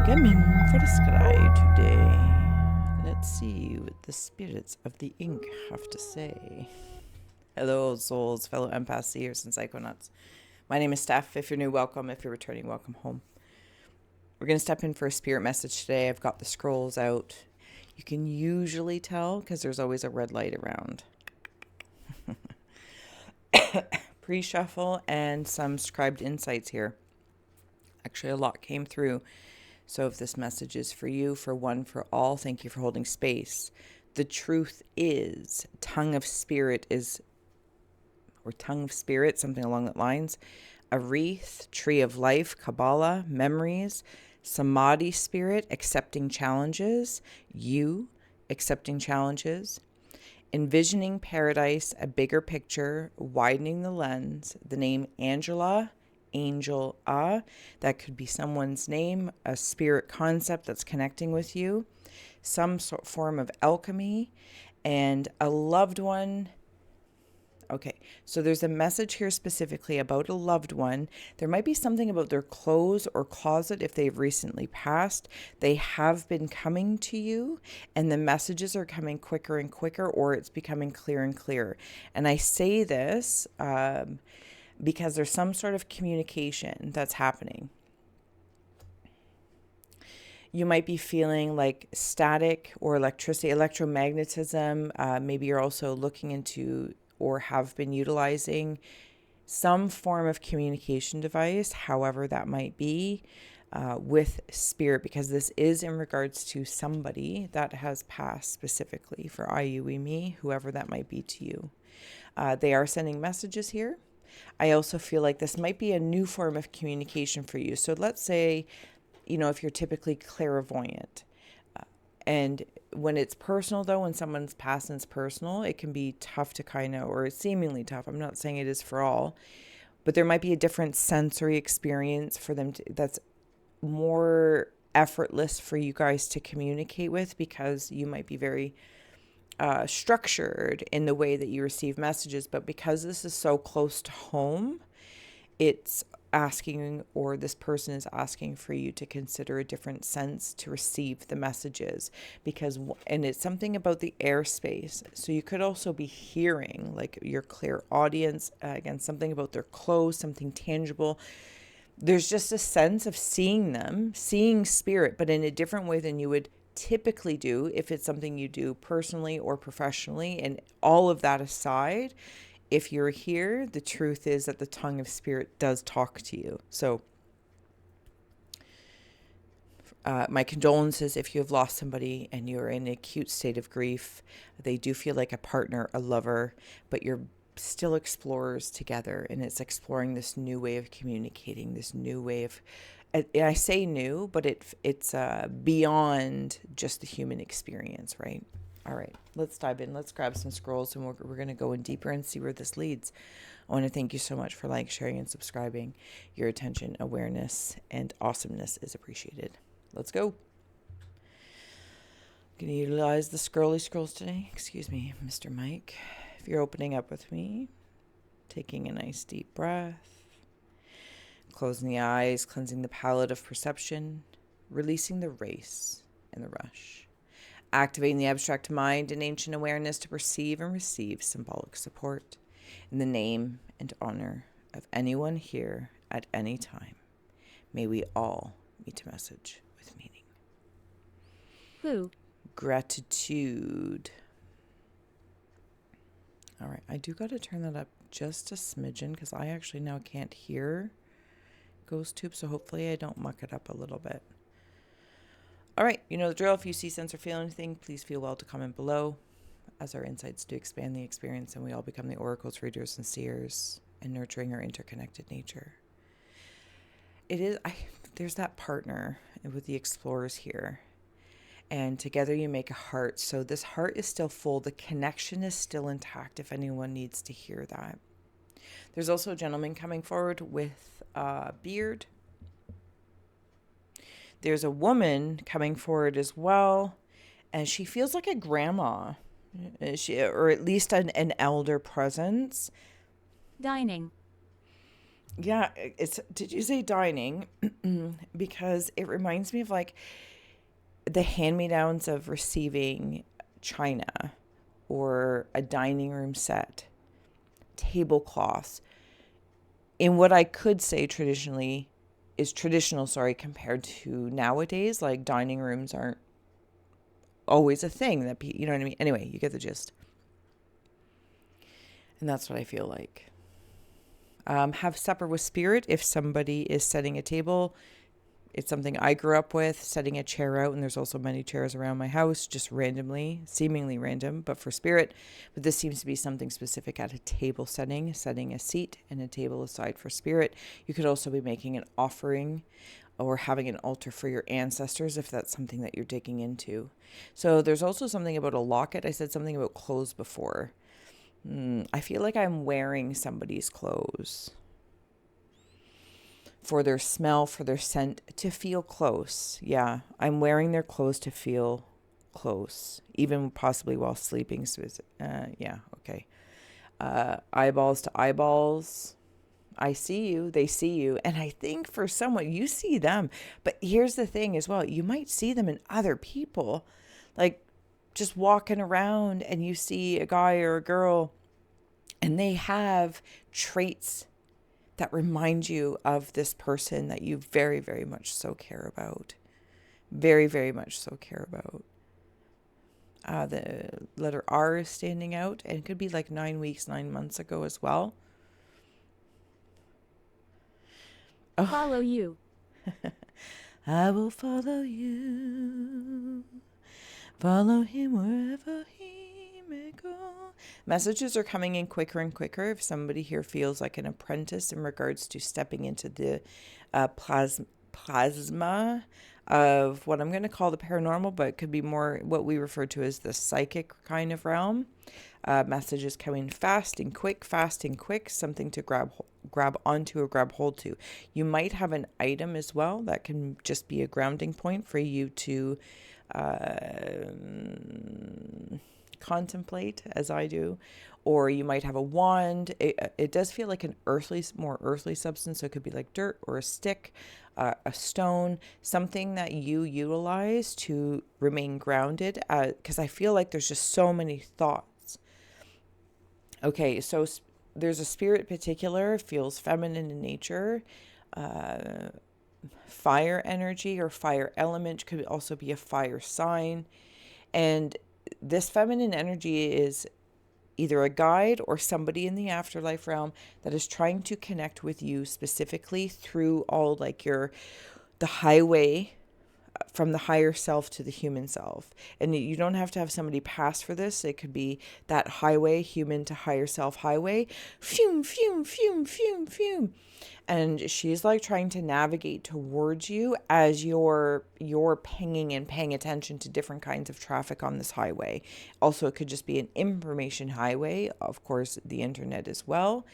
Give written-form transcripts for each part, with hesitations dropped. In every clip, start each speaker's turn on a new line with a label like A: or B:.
A: Welcome in for the Scry today. Let's see what the spirits of the ink have to say. Hello, souls, fellow empaths, seers, and psychonauts. My name is Steph. If you're new, welcome. If you're returning, welcome home. We're going to step in for a spirit message today. I've got the scrolls out. You can usually tell because there's always a red light around. Preshuffle and some scribed insights here. Actually, a lot came through. So if this message is for you, for one, for all, thank you for holding space. The truth is, tongue of spirit, something along that lines, a wreath, tree of life, Kabbalah, memories, Samadhi spirit, accepting challenges, you accepting challenges, envisioning paradise, a bigger picture, widening the lens, the name Angela, Angel that could be someone's name, a spirit concept that's connecting with you, some form of alchemy, and a loved one. Okay, so there's a message here specifically about a loved one. There might be something about their clothes or closet if they've recently passed. They have been coming to you, and the messages are coming quicker and quicker, or it's becoming clearer and clearer. And I say this because there's some sort of communication that's happening. You might be feeling like static or electricity, electromagnetism. Maybe you're also looking into or have been utilizing some form of communication device, however that might be, with spirit, because this is in regards to somebody that has passed specifically for I, you, we, me, whoever that might be to you. They are sending messages here. I also feel like this might be a new form of communication for you. So let's say, if you're typically clairvoyant, and when it's personal, though, when someone's passed and it's personal, it can be tough to or it's seemingly tough. I'm not saying it is for all, but there might be a different sensory experience for them that's more effortless for you guys to communicate with, because you might be very structured in the way that you receive messages. But because this is so close to home, it's asking, or this person is asking for you to consider a different sense to receive the messages, and it's something about the airspace. So you could also be hearing, like your clear audience, again, something about their clothes, something tangible. There's just a sense of seeing spirit, but in a different way than you would typically do if it's something you do personally or professionally. And all of that aside, if you're here, the truth is that the tongue of spirit does talk to you. So my condolences if you have lost somebody and you're in an acute state of grief. They do feel like a partner, a lover, but you're still explorers together, and it's exploring this new way of communicating, this new way of, I say new, but it's beyond just the human experience, right? All right, let's dive in. Let's grab some scrolls, and we're going to go in deeper and see where this leads. I want to thank you so much for sharing, and subscribing. Your attention, awareness, and awesomeness is appreciated. Let's go. I'm going to utilize the scrolly scrolls today. Excuse me, Mr. Mike. If you're opening up with me, taking a nice deep breath, closing the eyes, cleansing the palette of perception, releasing the race and the rush, activating the abstract mind and ancient awareness to perceive and receive symbolic support in the name and honor of anyone here at any time. May we all meet a message with meaning.
B: Who?
A: Gratitude. All right, I do got to turn that up just a smidgen because I actually now can't hear Ghost Tube, so hopefully I don't muck it up a little bit. All right, you know the drill. If you see, sense, or feel anything, please feel well to comment below, as our insights do expand the experience and we all become the oracles, readers, and seers, and nurturing our interconnected nature. There's that partner with the explorers here, and together you make a heart. So this heart is still full. The connection is still intact if anyone needs to hear that. There's also a gentleman coming forward with a beard. There's a woman coming forward as well, and she feels like a grandma, or at least an elder presence.
B: Dining.
A: Yeah, did you say dining? Because it reminds me of like the hand-me-downs of receiving china or a dining room set, tablecloths, in what I could say traditionally is traditional, sorry, compared to nowadays. Like dining rooms aren't always a thing that you know what I mean? Anyway, you get the gist. And that's what I feel like. Have supper with spirit if somebody is setting a table. It's something I grew up with, setting a chair out, and there's also many chairs around my house, just randomly, seemingly random, but for spirit. But this seems to be something specific at a table setting, setting a seat and a table aside for spirit. You could also be making an offering or having an altar for your ancestors if that's something that you're digging into. So there's also something about a locket. I said something about clothes before. I feel like I'm wearing somebody's clothes for their smell, for their scent, to feel close. Yeah, I'm wearing their clothes to feel close, even possibly while sleeping. Yeah, okay. Eyeballs to eyeballs. I see you, they see you. And I think for someone, you see them. But here's the thing as well, you might see them in other people. Like just walking around and you see a guy or a girl and they have traits that remind you of this person that you very, very much so care about. Very, very much so care about. The letter R is standing out, and it could be like 9 weeks, 9 months ago as well. Oh,
B: Follow you.
A: I will follow you. Follow him wherever he may go. Messages are coming in quicker and quicker. If somebody here feels like an apprentice in regards to stepping into the plasma of what I'm going to call the paranormal, but it could be more what we refer to as the psychic kind of realm. Messages coming fast and quick, something to grab onto or grab hold to. You might have an item as well that can just be a grounding point for you to contemplate, as I do, or you might have a wand. It does feel like an more earthly substance, so it could be like dirt or a stick, a stone, something that you utilize to remain grounded, because I feel like there's just so many thoughts. Okay, so there's a spirit in particular, feels feminine in nature, fire energy or fire element, could also be a fire sign. And this feminine energy is either a guide or somebody in the afterlife realm that is trying to connect with you specifically through all like the highway from the higher self to the human self. And you don't have to have somebody pass for this. It could be that highway, human to higher self highway. Fume, fume, fume, fume, fume. And she's like trying to navigate towards you as you're pinging and paying attention to different kinds of traffic on this highway. Also, it could just be an information highway, of course, the internet as well.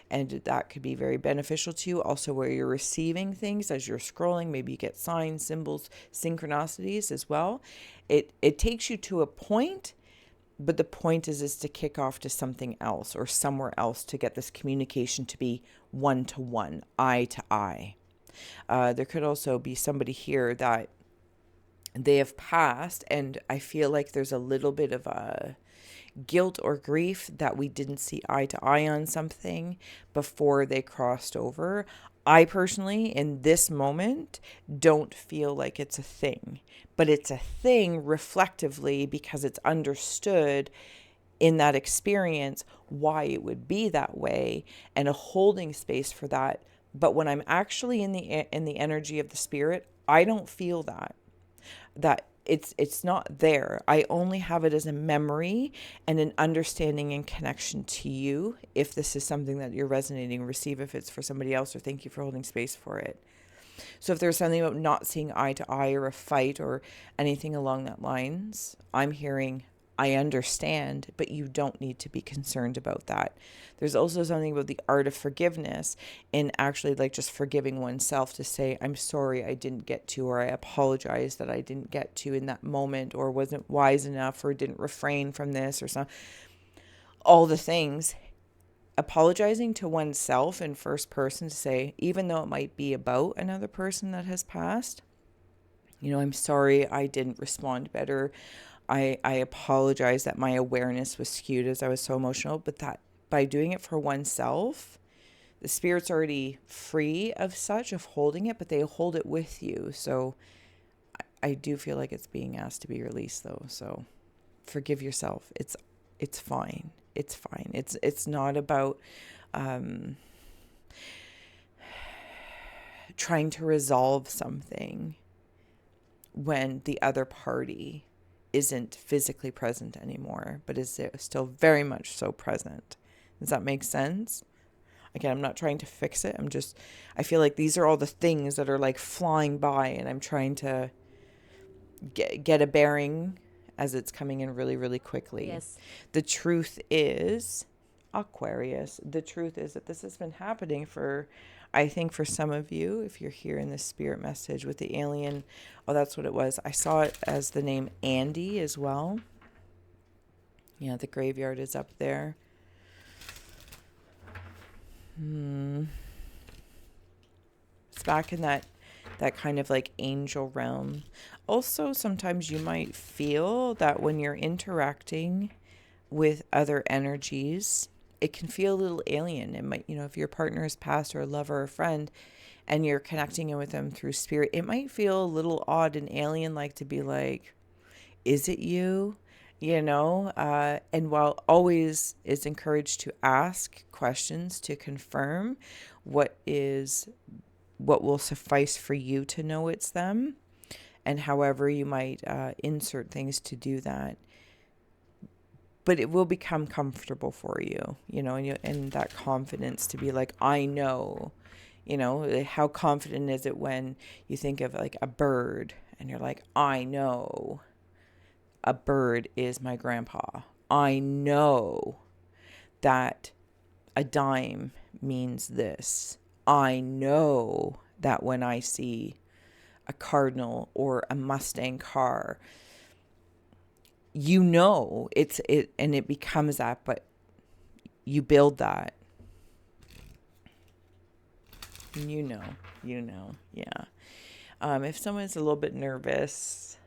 A: And that could be very beneficial to you. Also, where you're receiving things as you're scrolling, maybe you get signs, symbols, synchronicities as well. It takes you to a point, but the point is to kick off to something else or somewhere else to get this communication to be one-to-one, eye to eye. There could also be somebody here that they have passed, and I feel like there's a little bit of a guilt or grief that we didn't see eye to eye on something before they crossed over. I personally, in this moment, don't feel like it's a thing, but it's a thing reflectively because it's understood in that experience why it would be that way and a holding space for that. But when I'm actually in the energy of the spirit, I don't feel that it's not there. I only have it as a memory and an understanding and connection to you. If this is something that you're resonating, receive if it's for somebody else, or thank you for holding space for it. So if there's something about not seeing eye to eye or a fight or anything along that lines, I'm hearing, I understand, but you don't need to be concerned about that. There's also something about the art of forgiveness and actually like just forgiving oneself to say, I'm sorry I didn't get to, or I apologize that I didn't get to in that moment, or wasn't wise enough, or didn't refrain from this or something. All the things. apologizing to oneself in first person to say, even though it might be about another person that has passed, I'm sorry I didn't respond better. I apologize that my awareness was skewed as I was so emotional, but that by doing it for oneself, the spirit's already free of holding it, but they hold it with you. So I do feel like it's being asked to be released though. So forgive yourself. It's fine. It's fine. It's not about trying to resolve something when the other party isn't physically present anymore, but is still very much so present. Does that make sense? Again, I'm not trying to fix it. I feel like these are all the things that are like flying by, and I'm trying to get a bearing as it's coming in really, really quickly.
B: Yes.
A: The truth is, Aquarius, the truth is that this has been happening I think for some of you, if you're here in this spirit message with the alien, that's what it was. I saw it as the name Andy as well. Yeah, the graveyard is up there. It's back in that kind of like angel realm. Also, sometimes you might feel that when you're interacting with other energies, it can feel a little alien. It might, if your partner is passed or a lover or a friend and you're connecting with them through spirit, it might feel a little odd and alien, like to be like, is it you? And while always is encouraged to ask questions to confirm what will suffice for you to know it's them, and however you might insert things to do that. But it will become comfortable for you, and that confidence to be like, I know, how confident is it when you think of like a bird and you're like, I know a bird is my grandpa. I know that a dime means this. I know that when I see a Cardinal or a Mustang car, and it becomes that, but you build that. And yeah. If someone's a little bit nervous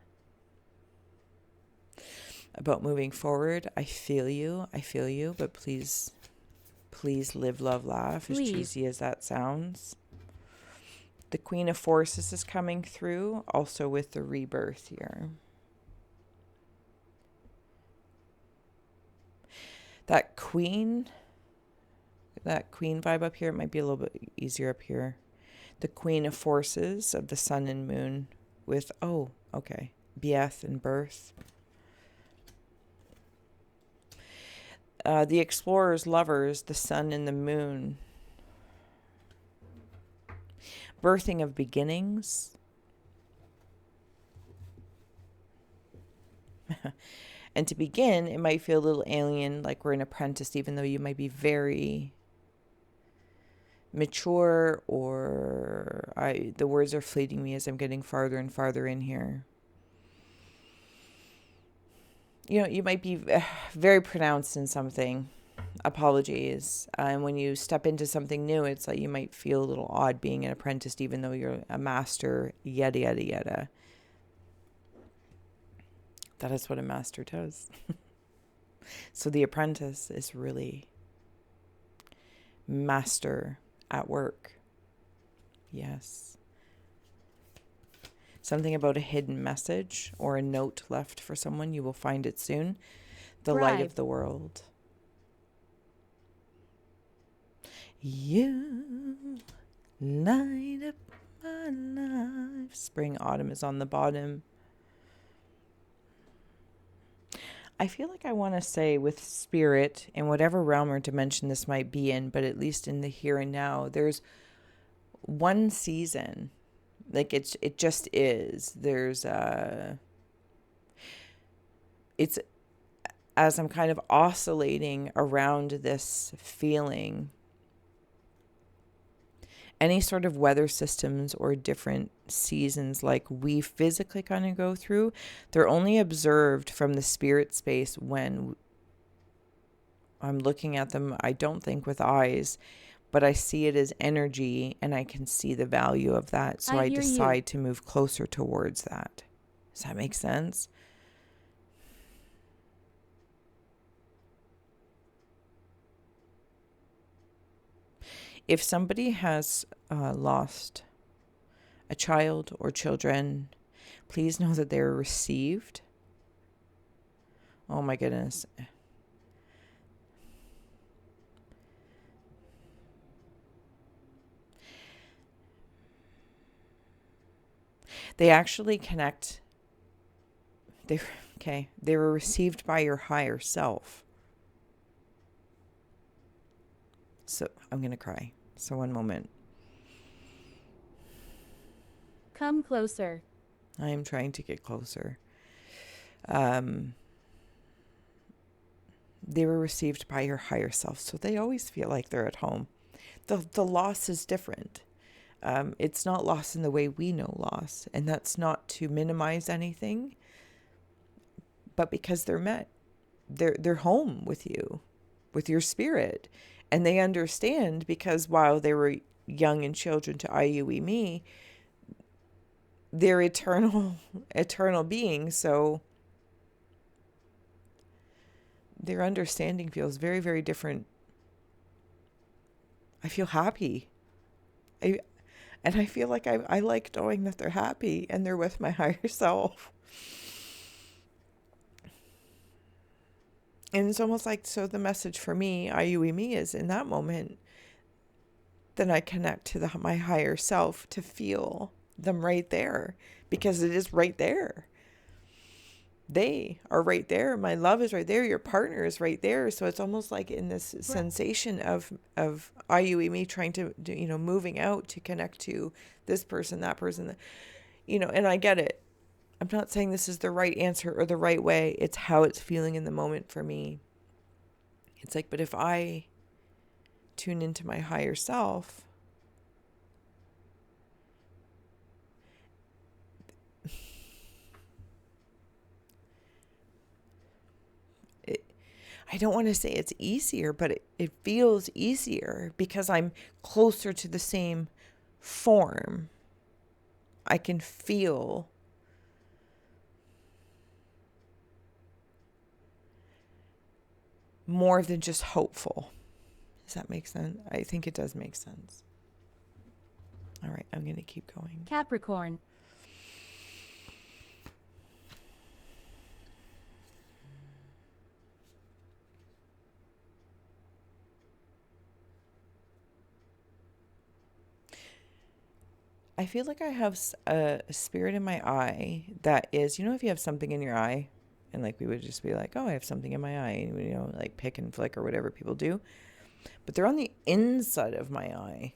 A: about moving forward, I feel you, but please live, love, laugh, as cheesy as that sounds. The Queen of Forces is coming through, also with the rebirth here. That queen vibe up here, it might be a little bit easier up here. The Queen of Forces of the Sun and Moon with, Bieth and birth. The Explorer's Lovers, the Sun and the Moon. Birthing of beginnings. And to begin, it might feel a little alien, like we're an apprentice, even though you might be very mature, or the words are fleeting me as I'm getting farther and farther in here. You might be very pronounced in something. Apologies. And when you step into something new, it's like you might feel a little odd being an apprentice, even though you're a master, yada, yada, yada. That is what a master does. So the apprentice is really master at work. Yes. Something about a hidden message or a note left for someone. You will find it soon. The light of the world. You light up my life. Spring, autumn is on the bottom. I feel like I want to say with spirit, in whatever realm or dimension this might be in, but at least in the here and now, there's one season. Like it just is. It's as I'm kind of oscillating around this feeling, any sort of weather systems or different seasons like we physically kind of go through, they're only observed from the spirit space when I'm looking at them, I don't think with eyes, but I see it as energy, and I can see the value of that. So
B: I
A: I
B: hear you.
A: decide to move closer towards that. Does that make sense? If somebody has lost a child or children, please know that they're received. Oh my goodness. They actually connect. They were received by your higher self. So I'm going to cry. So one moment.
B: Come closer.
A: I am trying to get closer. They were received by your higher self, so they always feel like they're at home. The loss is different. It's not loss in the way we know loss, and that's not to minimize anything, but because they're met, they're home with you, with your spirit, and they understand, because while they were young and children to IUE me, they're eternal beings. So their understanding feels very, very different. I feel happy. And I feel like I like knowing that they're happy and they're with my higher self. And it's almost like, so the message for me, IUE me, is in that moment, then I connect to my higher self to feel them right there, because it is right there. They are right there. My love is right there. Your partner is right there. So it's almost like in this sensation of IUE me trying to do, moving out to connect to this person, that person, and I get it. I'm not saying this is the right answer or the right way. It's how it's feeling in the moment for me. It's like, but if I tune into my higher self, I don't want to say it's easier, but it feels easier because I'm closer to the same form. I can feel more than just hopeful. Does that make sense? I think it does make sense. All right, I'm going to keep going.
B: Capricorn.
A: I feel like I have a spirit in my eye that is, if you have something in your eye, and like we would just be like, oh, I have something in my eye, and like pick and flick or whatever people do. But they're on the inside of my eye.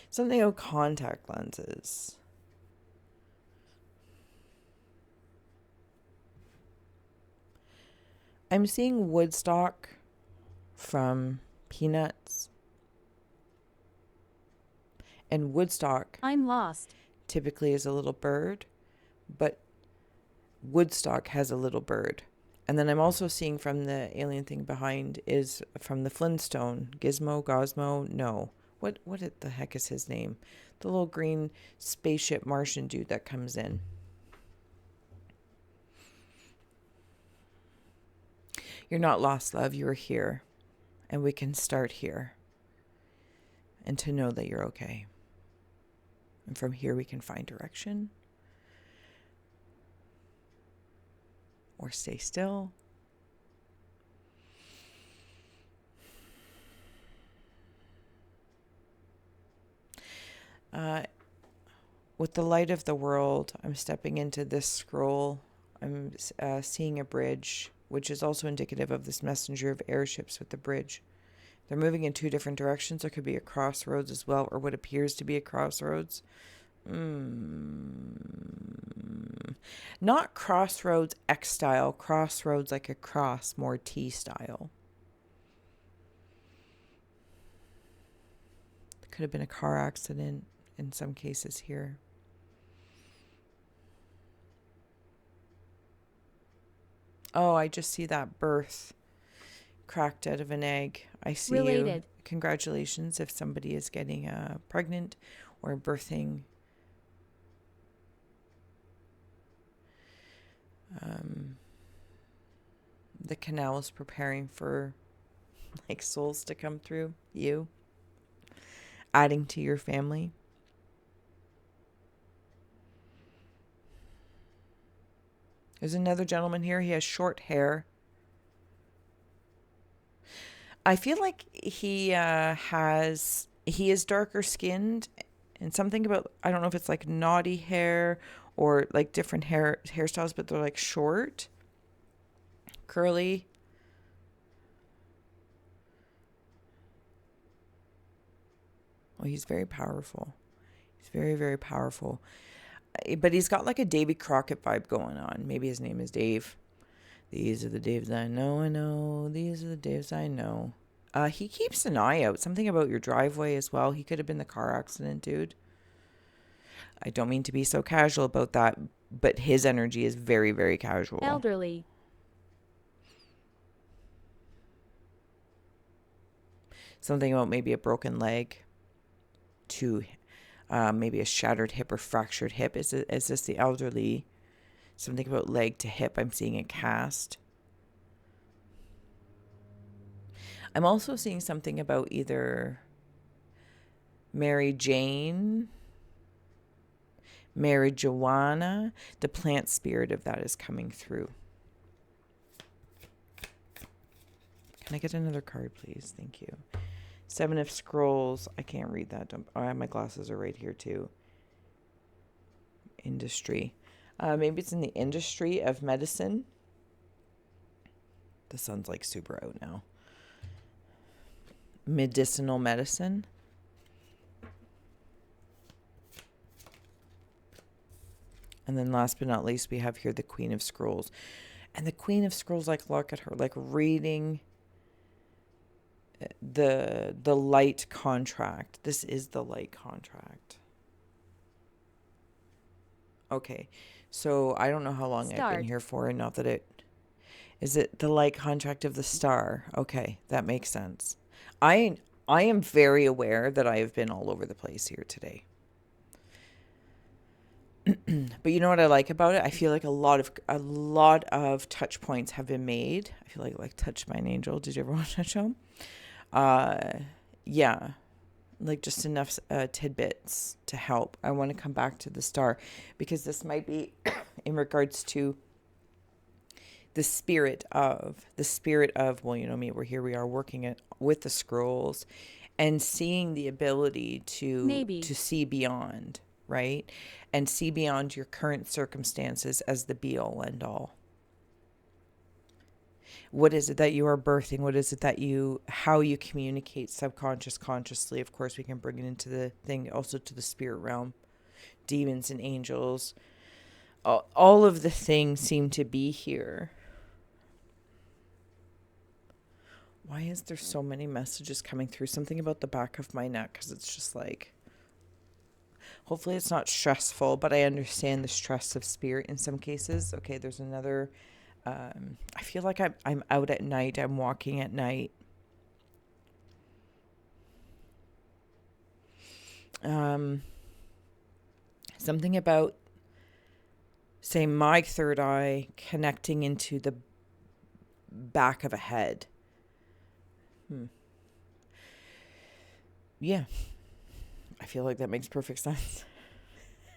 A: Something about contact lenses. I'm seeing Woodstock from Peanuts. And Woodstock
B: I'm lost.
A: typically is a little bird, but Woodstock has a little bird. And then I'm also seeing from the alien thing behind is from the Flintstone. Gosmo? No. What the heck is his name? The little green spaceship Martian dude that comes in. You're not lost, love. You're here. And we can start here. And to know that you're okay. And from here we can find direction. Or stay still. With the light of the world, I'm stepping into this scroll. I'm seeing a bridge, which is also indicative of this messenger of airships with the bridge. They're moving in two different directions. There could be a crossroads as well, or what appears to be a crossroads. Not crossroads X style, crossroads like a cross, more T style. Could have been a car accident in some cases here. Oh, I just see that birth cracked out of an egg. I see you.
B: Related.
A: Congratulations if somebody is getting pregnant or birthing. The canal is preparing for like souls to come through you, adding to your family. There's another gentleman here. He has short hair. I feel like he is darker skinned, and something about, I don't know if it's like naughty hair or like different hairstyles, but they're like short, curly. Oh, he's very powerful. He's very, very powerful. But he's got like a Davy Crockett vibe going on. Maybe his name is Dave. These are the Daves I know. These are the Daves I know. He keeps an eye out. Something about your driveway as well. He could have been the car accident dude. I don't mean to be so casual about that, but his energy is very, very casual.
B: Elderly.
A: Something about maybe a broken leg to maybe a shattered hip or fractured hip. Is this the elderly? Something about leg to hip. I'm seeing a cast. I'm also seeing something about either Mary Jane, marijuana. The plant spirit of that is coming through. Can I get another card, please? Thank you. Seven of Scrolls. I can't read that. My glasses are right here too. Industry. Maybe it's in the industry of medicine. The sun's like super out now. Medicinal medicine. And then last but not least, we have here the Queen of Scrolls. And the Queen of Scrolls, like, look at her, like reading the light contract. This is the light contract. Okay. So I don't know how long I've been here for, and not that it... Is it the light contract of the star? Okay, that makes sense. I am very aware that I have been all over the place here today. But you know what I like about it? I feel like a lot of touch points have been made. I feel like Touched by an Angel. Did you ever watch that show? Yeah. Like just enough tidbits to help. I want to come back to the star because this might be in regards to the spirit of, well, you know me, we are working with the scrolls and seeing the ability to see beyond, right? And see beyond your current circumstances as the be all end all. What is it that you are birthing? What is it that how you communicate subconscious, consciously? Of course, we can bring it into the thing, also to the spirit realm, demons and angels. All of the things seem to be here. Why is there so many messages coming through? Something about the back of my neck, because it's just like, hopefully it's not stressful, but I understand the stress of spirit in some cases. Okay, there's another. I feel like I'm out at night. I'm walking at night. Something about, say, my third eye connecting into the back of a head. Yeah. I feel like that makes perfect sense.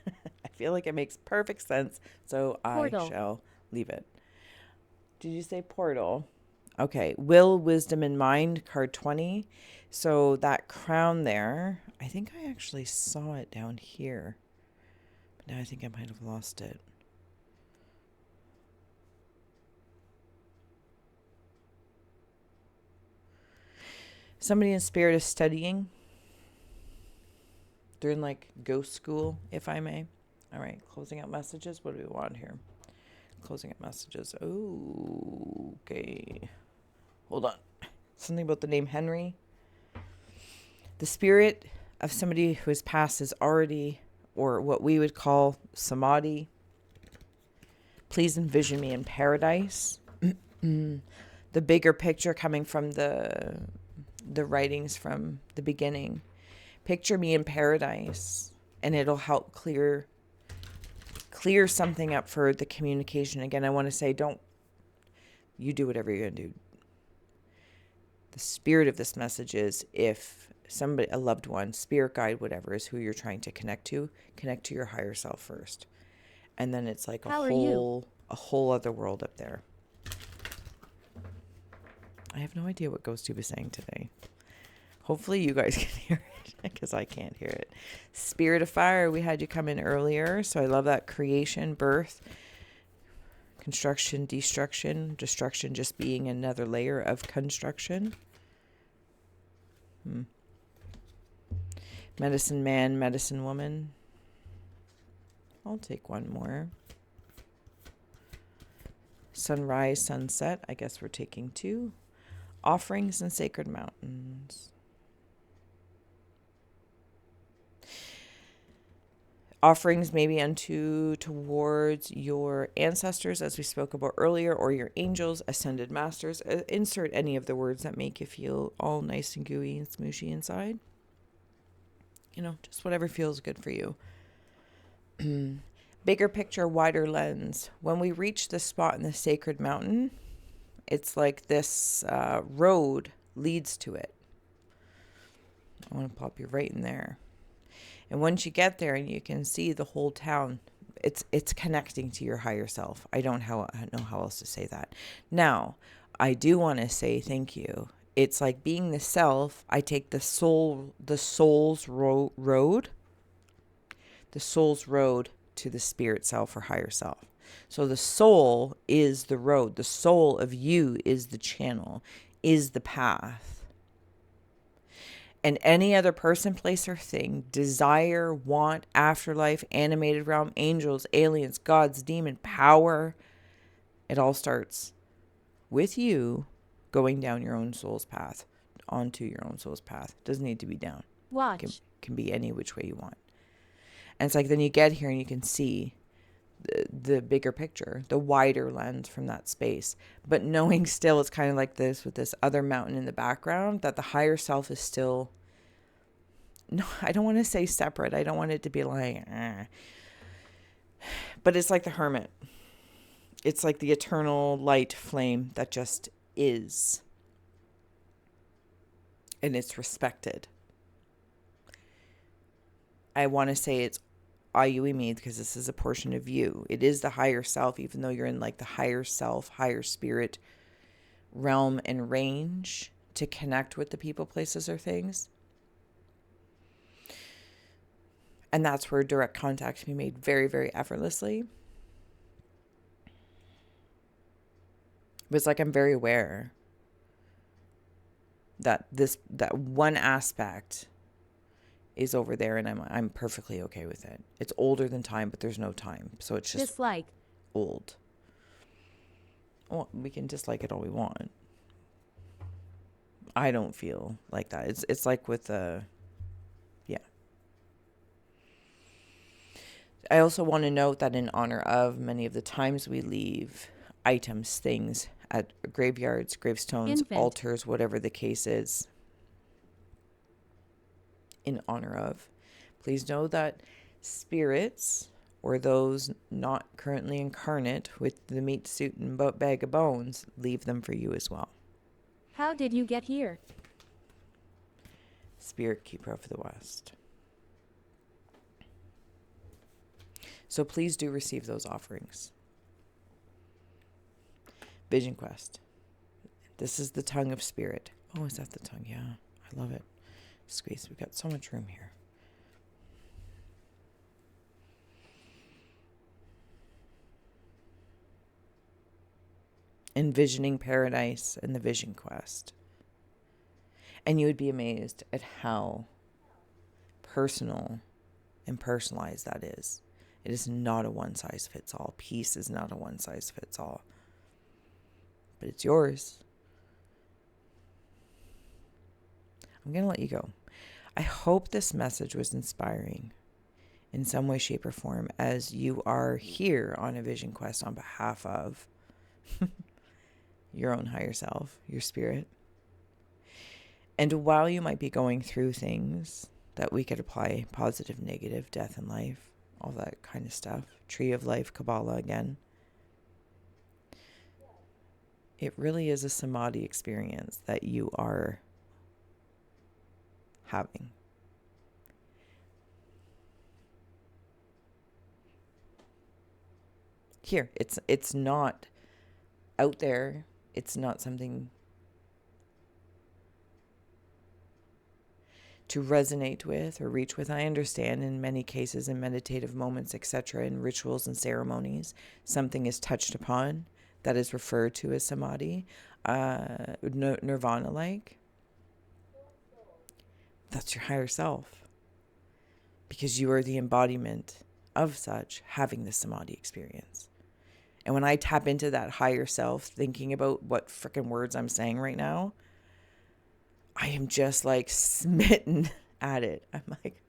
A: I feel like it makes perfect sense. So Portal. I shall leave it. Did you say portal? Okay. Will, wisdom, and mind, card 20. So that crown there, I think I actually saw it down here. But now I think I might have lost it. Somebody in spirit is studying. They're in like ghost school, if I may. All right, closing out messages. What do we want here? Closing out messages. Oh, okay. Hold on. Something about the name Henry. The spirit of somebody who has passed is already, or what we would call samadhi. Please envision me in paradise. The bigger picture coming from the writings from the beginning. Picture me in paradise, and it'll help clear something up for the communication. Again, I want to say, don't you do whatever you're going to do. The spirit of this message is, if somebody, a loved one, spirit guide, whatever is who you're trying to connect to your higher self first. And then it's like a whole other world up there. I have no idea what Ghosty was saying today. Hopefully you guys can hear it, because I can't hear it. Spirit of fire, we had you come in earlier. So I love that. Creation, birth, construction, destruction, destruction just being another layer of construction. Medicine man, medicine woman. I'll take one more. Sunrise, sunset. I guess we're taking two. Offerings and sacred mountains. Offerings maybe towards your ancestors, as we spoke about earlier, or your angels, ascended masters. Insert any of the words that make you feel all nice and gooey and smooshy inside. Just whatever feels good for you. Bigger picture, wider lens. When we reach the spot in the sacred mountain, it's like this road leads to it. I want to pop you right in there. And once you get there and you can see the whole town, it's connecting to your higher self. I don't know how else to say that. Now, I do want to say thank you. It's like being the self. I take the soul's road to the spirit self or higher self. So the soul is the road. The soul of you is the channel, is the path. And any other person, place, or thing, desire, want, afterlife, animated realm, angels, aliens, gods, demon, power, it all starts with you going down your own soul's path, onto your own soul's path. Doesn't need to be down.
B: Watch.
A: Can be any which way you want. And it's like then you get here and you can see the bigger picture, the wider lens from that space. But knowing still it's kind of like this with this other mountain in the background, that the higher self is still, no, I don't want to say separate. I don't want it to be like, but it's like the hermit. It's like the eternal light flame that just is. And it's respected. I want to say it's Ayuimi, because this is a portion of you. It is the higher self, even though you're in like the higher self, higher spirit realm and range to connect with the people, places, or things. And that's where direct contact can be made very, very effortlessly. But it's like I'm very aware that that one aspect is over there, and I'm perfectly okay with it. It's older than time, but there's no time, so it's just
B: dislike.
A: Old. Well, we can dislike it all we want. I don't feel like that. It's like with yeah. I also want to note that in honor of many of the times we leave items, things at graveyards, gravestones, altars, whatever the case is, in honor of, please know that spirits or those not currently incarnate with the meat suit and bag of bones leave them for you as well.
B: How did you get here?
A: Spirit keeper of the West. So please do receive those offerings. Vision Quest. This is the tongue of spirit. Oh, is that the tongue? Yeah, I love it. Squeeze. We've got so much room here. Envisioning paradise and the Vision Quest. And you would be amazed at how personal and personalized that is. It is not a one-size-fits-all. Peace is not a one-size-fits-all. But it's yours. I'm going to let you go. I hope this message was inspiring in some way, shape, or form as you are here on a vision quest on behalf of your own higher self, your spirit. And while you might be going through things that we could apply positive, negative, death and life, all that kind of stuff, tree of life, Kabbalah again, it really is a samadhi experience that you are having. Here, it's not out there. It's not something to resonate with or reach with. I understand in many cases, in meditative moments, etc., in rituals and ceremonies, something is touched upon that is referred to as samadhi, nirvana-like. That's your higher self, because you are the embodiment of such, having the samadhi experience. And when I tap into that higher self, thinking about what frickin' words I'm saying right now, I am just like smitten at it. I'm like,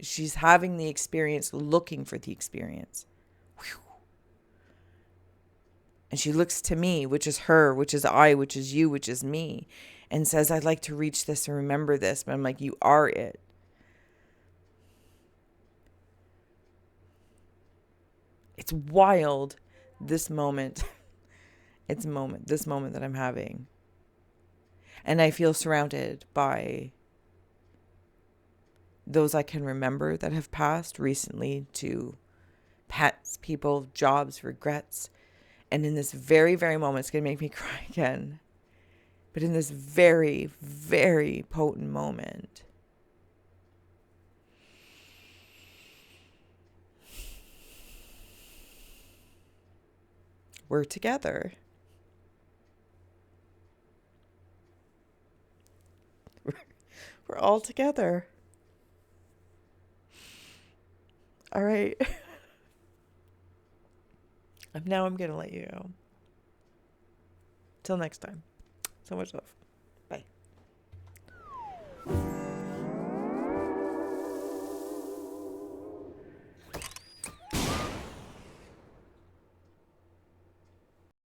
A: she's having the experience, looking for the experience. Whew. And she looks to me, which is her, which is I, which is you, which is me, and says, I'd like to reach this and remember this. But I'm like, you are it. It's wild, this moment. This moment that I'm having. And I feel surrounded by those I can remember that have passed recently, to pets, people, jobs, regrets. And in this very, very moment, it's going to make me cry again. But in this very, very potent moment, we're together. We're all together. All right. Now I'm going to let you go. Till next time. So much love.